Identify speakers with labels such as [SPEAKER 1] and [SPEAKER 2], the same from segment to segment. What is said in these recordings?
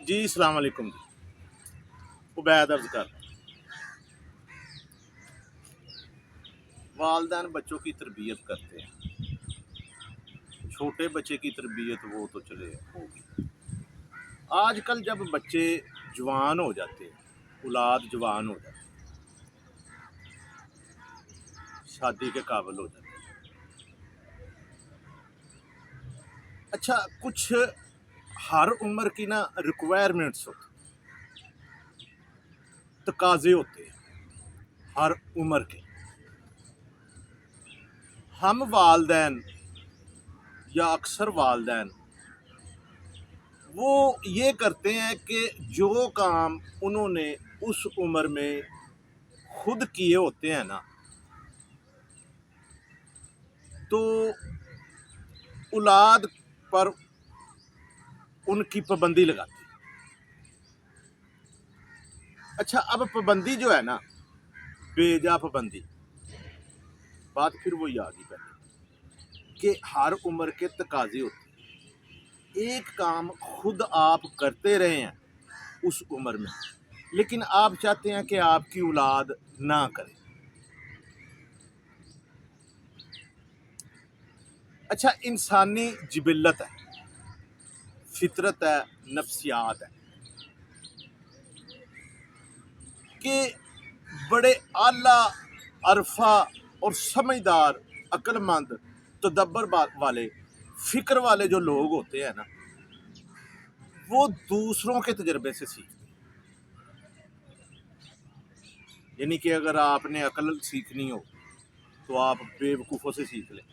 [SPEAKER 1] جی السلام علیکم جی عبید عرض کر والدین بچوں کی تربیت کرتے ہیں. چھوٹے بچے کی تربیت وہ تو چلے ہوگی. آج کل جب بچے جوان ہو جاتے ہیں، اولاد جوان ہو جاتے ہیں، شادی کے قابل ہو جاتے ہیں. اچھا کچھ ہر عمر کی نا ریکوائرمنٹس ہوتی، تقاضے ہوتے ہیں ہر عمر کے. ہم والدین یا اکثر والدین وہ یہ کرتے ہیں کہ جو کام انہوں نے اس عمر میں خود کیے ہوتے ہیں نا، تو اولاد پر ان کی پابندی لگاتی ہے. اچھا اب پابندی جو ہے نا، بے جا پابندی، بات پھر وہی آ گئی پہلے کہ ہر عمر کے تقاضے ہوتے ہیں. ایک کام خود آپ کرتے رہے ہیں اس عمر میں، لیکن آپ چاہتے ہیں کہ آپ کی اولاد نہ کرے. اچھا انسانی جبلت ہے، فطرت ہے، نفسیات ہے کہ بڑے اعلیٰ عرفہ اور سمجھدار عقل مند تدبر والے فکر والے جو لوگ ہوتے ہیں نا، وہ دوسروں کے تجربے سے سیکھتے ہیں. یعنی کہ اگر آپ نے عقل سیکھنی ہو تو آپ بے وقوفوں سے سیکھ لیں،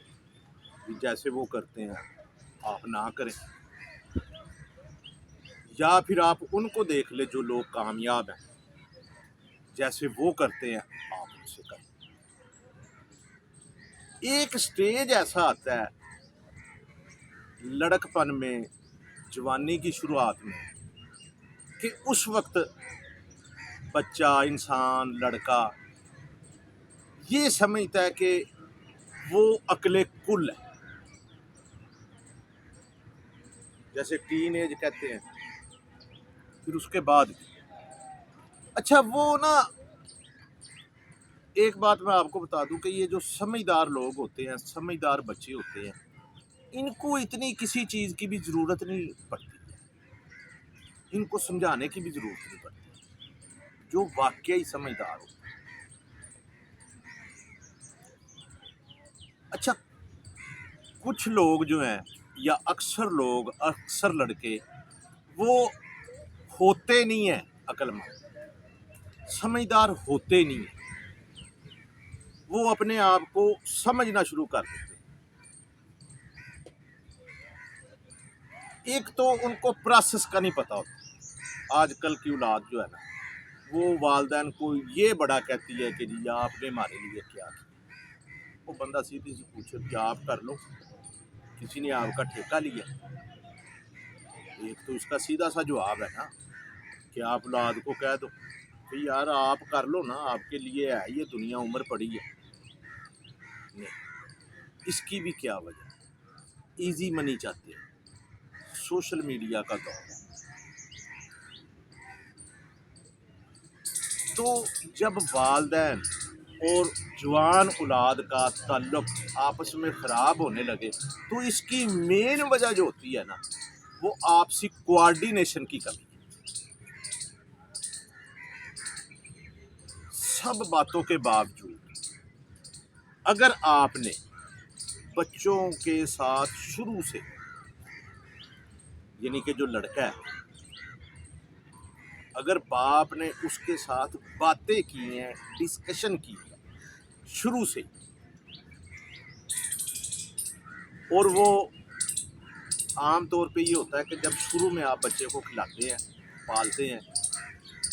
[SPEAKER 1] جیسے وہ کرتے ہیں آپ نہ کریں، یا پھر آپ ان کو دیکھ لیں جو لوگ کامیاب ہیں، جیسے وہ کرتے ہیں آپ ان سے کریں. ایک سٹیج ایسا آتا ہے لڑک پن میں، جوانی کی شروعات میں، کہ اس وقت بچہ، انسان، لڑکا یہ سمجھتا ہے کہ وہ عقل کل ہے، جیسے ٹین ایج کہتے ہیں. پھر اس کے بعد اچھا وہ نا ایک بات میں آپ کو بتا دوں کہ یہ جو سمجھدار لوگ ہوتے ہیں، سمجھدار بچے ہوتے ہیں، ان کو اتنی کسی چیز کی بھی ضرورت نہیں پڑتی، ان کو سمجھانے کی بھی ضرورت نہیں پڑتی، جو واقعی سمجھدار ہو. اچھا کچھ لوگ جو ہیں، یا اکثر لوگ، اکثر لڑکے وہ ہوتے نہیں ہیں عقل مند، سمجھدار ہوتے نہیں ہیں. وہ اپنے آپ کو سمجھنا شروع کر دیتے ہیں. ایک تو ان کو پروسیس کا نہیں پتا ہوتا. آج کل کی اولاد جو ہے نا، وہ والدین کو یہ بڑا کہتی ہے کہ جی آپ نے ہمارے لیے کیا کیا. وہ بندہ سیدھی سے پوچھے کہ آپ کر لو، کسی نے آپ کا ٹھیکہ لیا. ایک تو اس کا سیدھا سا جواب ہے نا کہ آپ اولاد کو کہہ دو کہ یار آپ کر لو نا، آپ کے لیے ہے یہ دنیا، عمر پڑی ہے. نہیں، اس کی بھی کیا وجہ، ایزی منی چاہتے ہیں، سوشل میڈیا کا دور ہے. تو جب والدین اور جوان اولاد کا تعلق آپس میں خراب ہونے لگے تو اس کی مین وجہ جو ہوتی ہے نا، وہ آپسی کوآرڈینیشن کی کمی. سب باتوں کے باوجود اگر آپ نے بچوں کے ساتھ شروع سے، یعنی کہ جو لڑکا ہے، اگر باپ نے اس کے ساتھ باتیں کی ہیں، ڈسکشن کی ہے شروع سے، اور وہ عام طور پہ یہ ہوتا ہے کہ جب شروع میں آپ بچے کو کھلاتے ہیں، پالتے ہیں،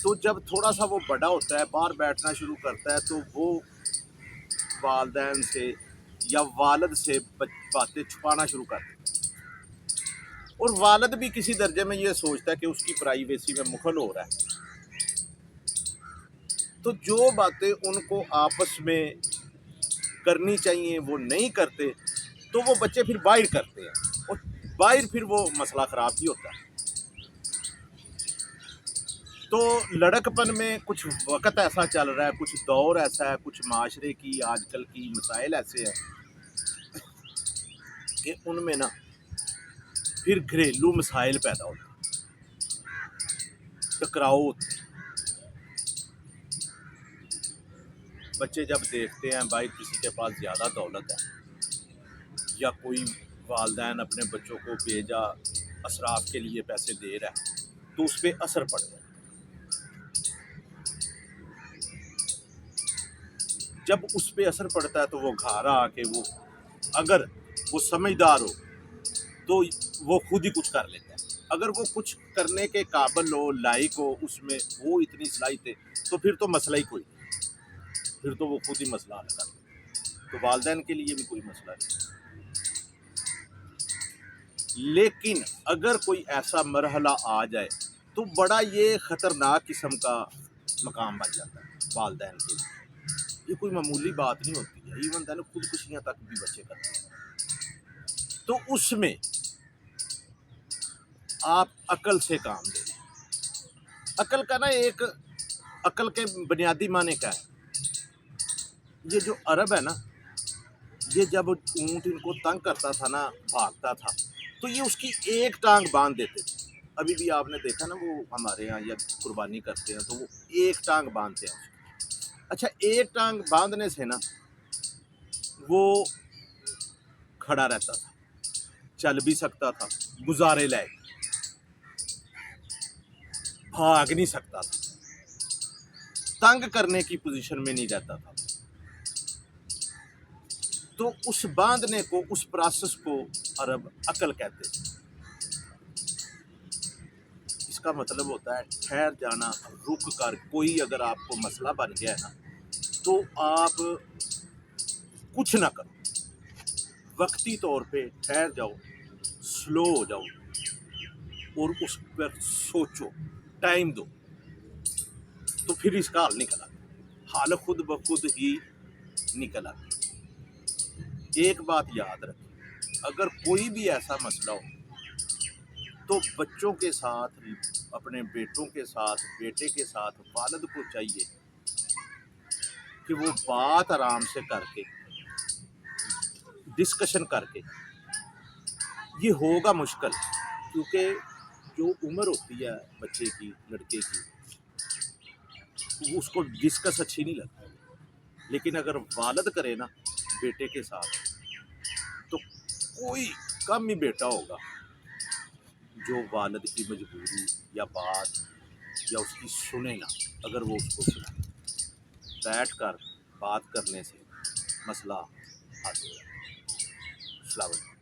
[SPEAKER 1] تو جب تھوڑا سا وہ بڑا ہوتا ہے، باہر بیٹھنا شروع کرتا ہے، تو وہ والدین سے یا والد سے باتیں چھپانا شروع کر دیتا ہے. اور والد بھی کسی درجے میں یہ سوچتا ہے کہ اس کی پرائیویسی میں مخل ہو رہا ہے، تو جو باتیں ان کو آپس میں کرنی چاہیے وہ نہیں کرتے، تو وہ بچے پھر باہر کرتے ہیں، اور باہر پھر وہ مسئلہ خراب ہی ہوتا ہے. تو لڑکپن میں کچھ وقت ایسا چل رہا ہے، کچھ دور ایسا ہے، کچھ معاشرے کی آج کل کی مسائل ایسے ہیں کہ ان میں نا پھر گھریلو مسائل پیدا ہوتے ہیں، ٹکراؤ ہوتے ہیں۔ بچے جب دیکھتے ہیں بھائی کسی کے پاس زیادہ دولت ہے یا کوئی والدین اپنے بچوں کو بیجا اسراف کے لیے پیسے دے رہا ہے تو اس پہ اثر پڑتا ہے۔ جب اس پہ اثر پڑتا ہے تو وہ گھر آ کے وہ اگر وہ سمجھدار ہو تو وہ خود ہی کچھ کر لیتا ہے، اگر وہ کچھ کرنے کے قابل ہو، لائق ہو، اس میں وہ اتنی صلاحیت ہے تو پھر تو مسئلہ ہی کوئی نہیں، پھر تو وہ خود ہی مسئلہ حل کر لیتا ہے، تو والدین کے لیے بھی کوئی مسئلہ نہیں۔ لیکن اگر کوئی ایسا مرحلہ آ جائے تو بڑا یہ خطرناک قسم کا مقام بن جاتا ہے والدین کے لیے۔ یہ کوئی معمولی بات نہیں ہوتی ہے، ایون دین خودکشیاں تک بھی بچے کرتے ہیں۔ تو اس میں آپ عقل سے کام لیں۔ عقل کا نا ایک عقل کے بنیادی معنی کیا ہے؟ یہ جو عرب ہے نا، یہ جب اونٹ ان کو تنگ کرتا تھا نا، بھاگتا تھا تو یہ اس کی ایک ٹانگ باندھ دیتے تھے۔ ابھی بھی آپ نے دیکھا نا، وہ ہمارے ہاں یا قربانی کرتے ہیں تو وہ ایک ٹانگ باندھتے ہیں۔ اچھا، ایک ٹانگ باندھنے سے نا وہ کھڑا رہتا تھا، چل بھی سکتا تھا، گزارے لائق، بھاگ نہیں سکتا تھا، تنگ کرنے کی پوزیشن میں نہیں رہتا تھا۔ تو اس باندھنے کو، اس پروسیس کو عرب عقل کہتے ہیں۔ اس کا مطلب ہوتا ہے ٹھہر جانا، رک کر، کوئی اگر آپ کو مسئلہ بن گیا ہے نا تو آپ کچھ نہ کرو، وقتی طور پہ ٹھہر جاؤ، سلو ہو جاؤ اور اس پر سوچو، ٹائم دو، تو پھر اس کا حل نکل آتا، حل خود بخود ہی نکل آتا۔ ایک بات یاد رکھیں، اگر کوئی بھی ایسا مسئلہ ہو تو بچوں کے ساتھ، اپنے بیٹوں کے ساتھ، بیٹے کے ساتھ والد کو چاہیے کہ وہ بات آرام سے کر کے، ڈسکشن کر کے، یہ ہوگا مشکل کیونکہ جو عمر ہوتی ہے بچے کی، لڑکے کی، اس کو ڈسکس اچھی نہیں لگتی، لیکن اگر والد کرے نا بیٹے کے ساتھ تو کوئی کم ہی بیٹا ہوگا جو والد کی مجبوری یا بات یا اس کی سنے نا، اگر وہ اس کو سنائے۔ بیٹھ کر بات کرنے سے مسئلہ حل ہو جاتا ہے۔ السلام علیکم۔